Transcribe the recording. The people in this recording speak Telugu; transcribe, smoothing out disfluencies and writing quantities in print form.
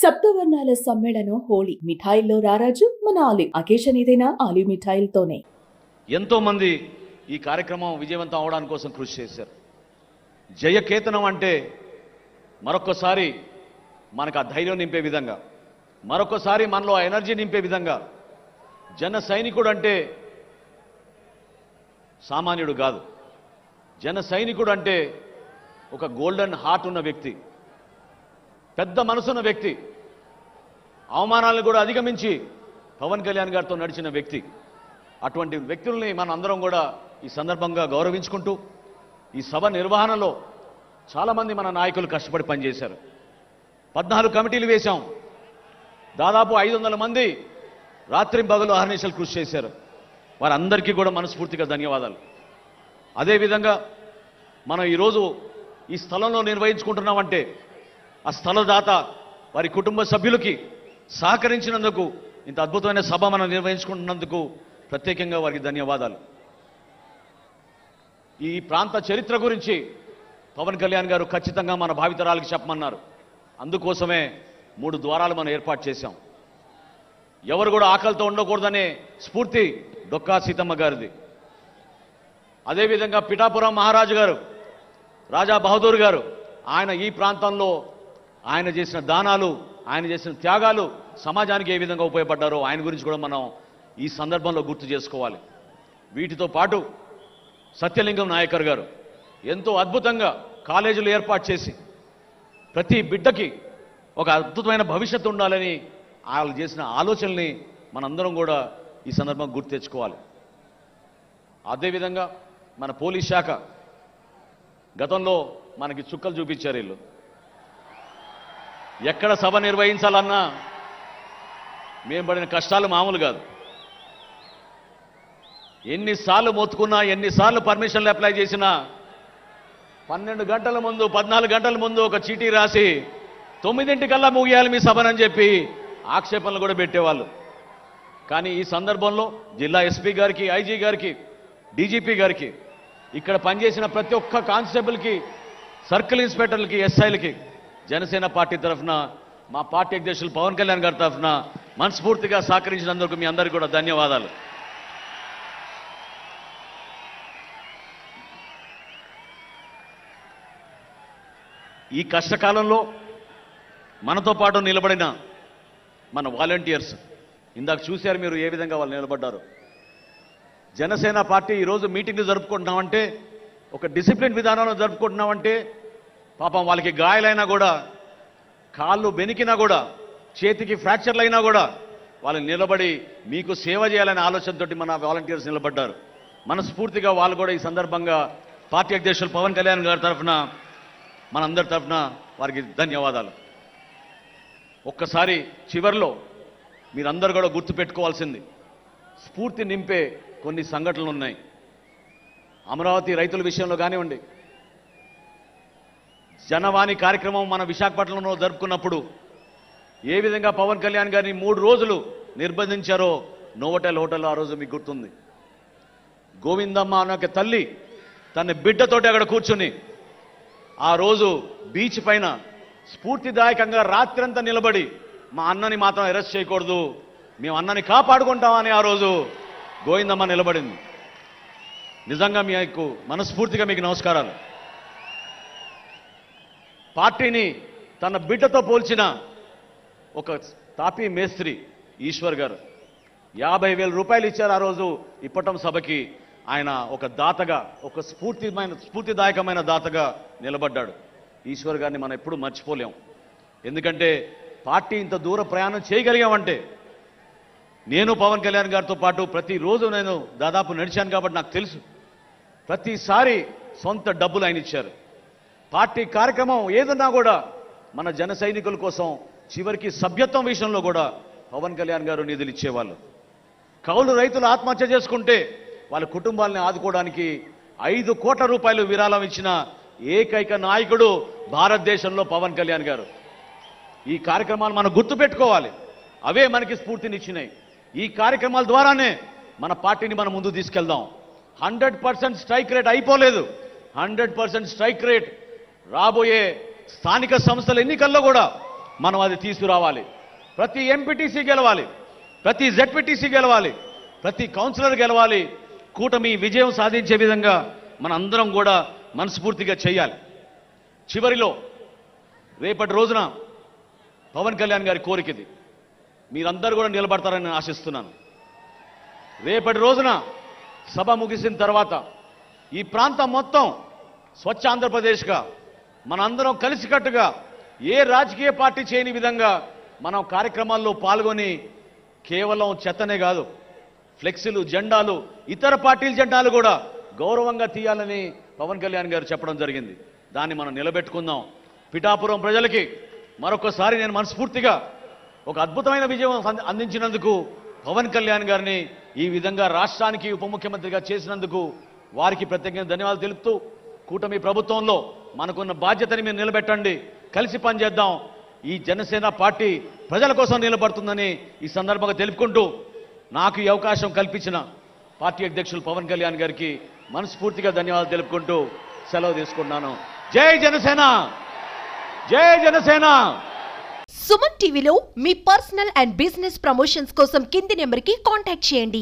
సప్తవర్ణాల సమ్మేళనం హోళీ. మిఠాయిల్లో రారాజు మన ఆలివ్. అకేషన్ ఏదైనా ఆలివ్ మిఠాయిలతోనే. ఎంతో మంది ఈ కార్యక్రమం విజయవంతం అవడానికి కోసం కృషి చేశారు. జయకేతనం అంటే మరొకసారి మనకు ఆ ధైర్యం నింపే విధంగా, మరొకసారి మనలో ఆ ఎనర్జీ నింపే విధంగా, జన సైనికుడు అంటే సామాన్యుడు కాదు. జన సైనికుడు అంటే ఒక గోల్డెన్ హార్ట్ ఉన్న వ్యక్తి, పెద్ద మనసున్న వ్యక్తి, అవమానాలను కూడా అధిగమించి పవన్ కళ్యాణ్ గారితో నడిచిన వ్యక్తి. అటువంటి వ్యక్తుల్ని మన అందరం కూడా ఈ సందర్భంగా గౌరవించుకుంటూ, ఈ సభ నిర్వహణలో చాలామంది మన నాయకులు కష్టపడి పనిచేశారు. 14 కమిటీలు వేశాం. దాదాపు 500 మంది రాత్రింబగలు అహర్నిశలు కృషి చేశారు. వారందరికీ కూడా మనస్ఫూర్తిగా ధన్యవాదాలు. అదేవిధంగా మనం ఈరోజు ఈ స్థలంలో నిర్వహించుకుంటున్నామంటే ఆ స్థలదాత వారి కుటుంబ సభ్యులకి సహకరించినందుకు, ఇంత అద్భుతమైన సభ మనం నిర్వహించుకుంటున్నందుకు ప్రత్యేకంగా వారికి ధన్యవాదాలు. ఈ ప్రాంత చరిత్ర గురించి పవన్ కళ్యాణ్ గారు ఖచ్చితంగా మన భావితరాలకు చెప్పమన్నారు. అందుకోసమే 3 ద్వారాలు మనం ఏర్పాటు చేశాం. ఎవరు కూడా ఆకలితో ఉండకూడదనే స్ఫూర్తి డొక్కా సీతమ్మ గారిది. అదేవిధంగా పిఠాపురం మహారాజు గారు, రాజా బహదూర్ గారు, ఆయన ఈ ప్రాంతంలో ఆయన చేసిన దానాలు, ఆయన చేసిన త్యాగాలు సమాజానికి ఏ విధంగా ఉపయోగపడ్డారో ఆయన గురించి కూడా మనం ఈ సందర్భంలో గుర్తు చేసుకోవాలి. వీటితో పాటు సత్యలింగం నాయకర్ గారు ఎంతో అద్భుతంగా కాలేజీలు ఏర్పాటు చేసి ప్రతి బిడ్డకి ఒక అద్భుతమైన భవిష్యత్తు ఉండాలని వాళ్ళు చేసిన ఆలోచనల్ని మనందరం కూడా ఈ సందర్భంగా గుర్తు తెచ్చుకోవాలి. అదేవిధంగా మన పోలీస్ శాఖ గతంలో మనకి చుక్కలు చూపించారు. వీళ్ళు ఎక్కడ సభ నిర్వహించాలన్నా మేము పడిన కష్టాలు మామూలు కాదు. ఎన్నిసార్లు మొత్తుకున్నా, ఎన్నిసార్లు పర్మిషన్లు అప్లై చేసినా 12 గంటల ముందు, 14 గంటల ముందు ఒక చీటీ రాసి 9 ముగియాలి మీ సభనని చెప్పి ఆక్షేపణలు కూడా పెట్టేవాళ్ళు. కానీ ఈ సందర్భంలో జిల్లా ఎస్పీ గారికి, ఐజీ గారికి, డీజీపీ గారికి, ఇక్కడ పనిచేసిన ప్రతి ఒక్క కానిస్టేబుల్కి, సర్కిల్ ఇన్స్పెక్టర్లకి, ఎస్ఐలకి జనసేన పార్టీ తరఫున, మా పార్టీ అధ్యక్షులు పవన్ కళ్యాణ్ గారి తరఫున మనస్ఫూర్తిగా సహకరించినందుకు మీ అందరికీ కూడా ధన్యవాదాలు. ఈ కష్టకాలంలో మనతో పాటు నిలబడిన మన వాలంటీర్స్, ఇందాక చూశారు మీరు ఏ విధంగా వాళ్ళు నిలబడ్డారు. జనసేన పార్టీ ఈరోజు మీటింగ్లు జరుపుకుంటున్నామంటే, ఒక డిసిప్లిన్ విధానంలో జరుపుకుంటున్నామంటే, పాపం వాళ్ళకి గాయాలైనా కూడా, కాళ్ళు బెనికినా కూడా, చేతికి ఫ్రాక్చర్లు అయినా కూడా వాళ్ళు నిలబడి మీకు సేవ చేయాలనే ఆలోచనతోటి మన వాలంటీర్స్ నిలబడ్డారు. మనస్ఫూర్తిగా వాళ్ళు కూడా ఈ సందర్భంగా పార్టీ అధ్యక్షులు పవన్ కళ్యాణ్ గారి తరఫున, మనందరి తరఫున వారికి ధన్యవాదాలు. ఒక్కసారి చివరిలో మీరందరూ కూడా గుర్తుపెట్టుకోవాల్సింది, స్ఫూర్తి నింపే కొన్ని సంఘటనలు ఉన్నాయి. అమరావతి రైతుల విషయంలో కానివ్వండి, జనవాణి కార్యక్రమం మన విశాఖపట్నంలో జరుపుకున్నప్పుడు ఏ విధంగా పవన్ కళ్యాణ్ గారిని 3 రోజులు నిర్బంధించారో నోవోటెల్ హోటల్లో ఆ రోజు మీకు గుర్తుంది. గోవిందమ్మ అనే ఒక తల్లి తన బిడ్డతోటి అక్కడ కూర్చుని ఆ రోజు బీచ్ పైన స్ఫూర్తిదాయకంగా రాత్రంతా నిలబడి, మా అన్నని మాత్రం అరెస్ట్ చేయకూడదు, మేము అన్నని కాపాడుకుంటామని ఆ రోజు గోవిందమ్మ నిలబడింది. నిజంగా మీకు మనస్ఫూర్తిగా మీకు నమస్కారాలు. పార్టీని తన బిడ్డతో పోల్చిన ఒక తాపీ మేస్త్రి ఈశ్వర్ గారు 50,000 రూపాయలు ఇచ్చారు ఆ రోజు ఇప్పటం సభకి. ఆయన ఒక దాతగా, ఒక స్ఫూర్తిదాయకమైన దాతగా నిలబడ్డాడు. ఈశ్వర్ గారిని మనం ఎప్పుడూ మర్చిపోలేం. ఎందుకంటే పార్టీ ఇంత దూర ప్రయాణం చేయగలిగామంటే, నేను పవన్ కళ్యాణ్ గారితో పాటు ప్రతిరోజు నేను దాదాపు నడిచాను కాబట్టి నాకు తెలుసు. ప్రతిసారి సొంత డబ్బులు ఆయన ఇచ్చారు. పార్టీ కార్యక్రమం ఏదన్నా కూడా మన జన సైనికుల కోసం, చివరికి సభ్యత్వం విషయంలో కూడా పవన్ కళ్యాణ్ గారు నిధులు ఇచ్చేవాళ్ళు. కౌలు రైతులు ఆత్మహత్య చేసుకుంటే వాళ్ళ కుటుంబాలని ఆదుకోవడానికి 5 కోట్ల రూపాయలు విరాళం ఇచ్చిన ఏకైక నాయకుడు భారతదేశంలో పవన్ కళ్యాణ్ గారు. ఈ కార్యక్రమాలు మనం గుర్తుపెట్టుకోవాలి. అవే మనకి స్ఫూర్తినిచ్చినాయి. ఈ కార్యక్రమాల ద్వారానే మన పార్టీని మనం ముందుకు తీసుకెళ్దాం. 100% స్ట్రైక్ రేట్ అయిపోలేదు. 100% స్ట్రైక్ రేట్ రాబోయే స్థానిక సంస్థల ఎన్నికల్లో కూడా మనం అది తీసుకురావాలి. ప్రతి ఎంపీటీసీ గెలవాలి, ప్రతి జెడ్పీటీసీ గెలవాలి, ప్రతి కౌన్సిలర్ గెలవాలి. కూటమి విజయం సాధించే విధంగా మన అందరం కూడా మనస్ఫూర్తిగా చేయాలి. చివరిలో రేపటి రోజున పవన్ కళ్యాణ్ గారి కోరికది, మీరందరూ కూడా నిలబడతారని నేను ఆశిస్తున్నాను. రేపటి రోజున సభ ముగిసిన తర్వాత ఈ ప్రాంతం మొత్తం స్వచ్ఛ ఆంధ్రప్రదేశ్గా మనందరం కలిసికట్టుగా ఏ రాజకీయ పార్టీ చేయని విధంగా మనం కార్యక్రమాల్లో పాల్గొని కేవలం చెత్తనే కాదు, ఫ్లెక్సీలు, జెండాలు, ఇతర పార్టీల జెండాలు కూడా గౌరవంగా తీయాలని పవన్ కళ్యాణ్ గారు చెప్పడం జరిగింది. దాన్ని మనం నిలబెట్టుకుందాం. పిఠాపురం ప్రజలకి మరొకసారి నేను మనస్ఫూర్తిగా ఒక అద్భుతమైన విజయం అందించినందుకు పవన్ కళ్యాణ్ గారిని ఈ విధంగా రాష్ట్రానికి ఉప ముఖ్యమంత్రిగా చేసినందుకు వారికి ప్రత్యేకంగా ధన్యవాదాలు తెలుపుతూ, కూటమి ప్రభుత్వంలో మనకున్న బాధ్యతని మీరు నిలబెట్టండి, కలిసి పనిచేద్దాం. ఈ జనసేన పార్టీ ప్రజల కోసం నిలబడుతుందని ఈ సందర్భంగా తెలుపుకుంటూ, నాకు ఈ అవకాశం కల్పించిన పార్టీ అధ్యక్షులు పవన్ కళ్యాణ్ గారికి మనస్ఫూర్తిగా ధన్యవాదాలు తెలుపుకుంటూ సెలవు తీసుకుంటున్నాను. జై జనసేన, జై జనసేన. సుమన్ టీవీలో మీ పర్సనల్ అండ్ బిజినెస్ ప్రమోషన్స్ కోసం కింది నెంబర్కి కాంటాక్ట్ చేయండి.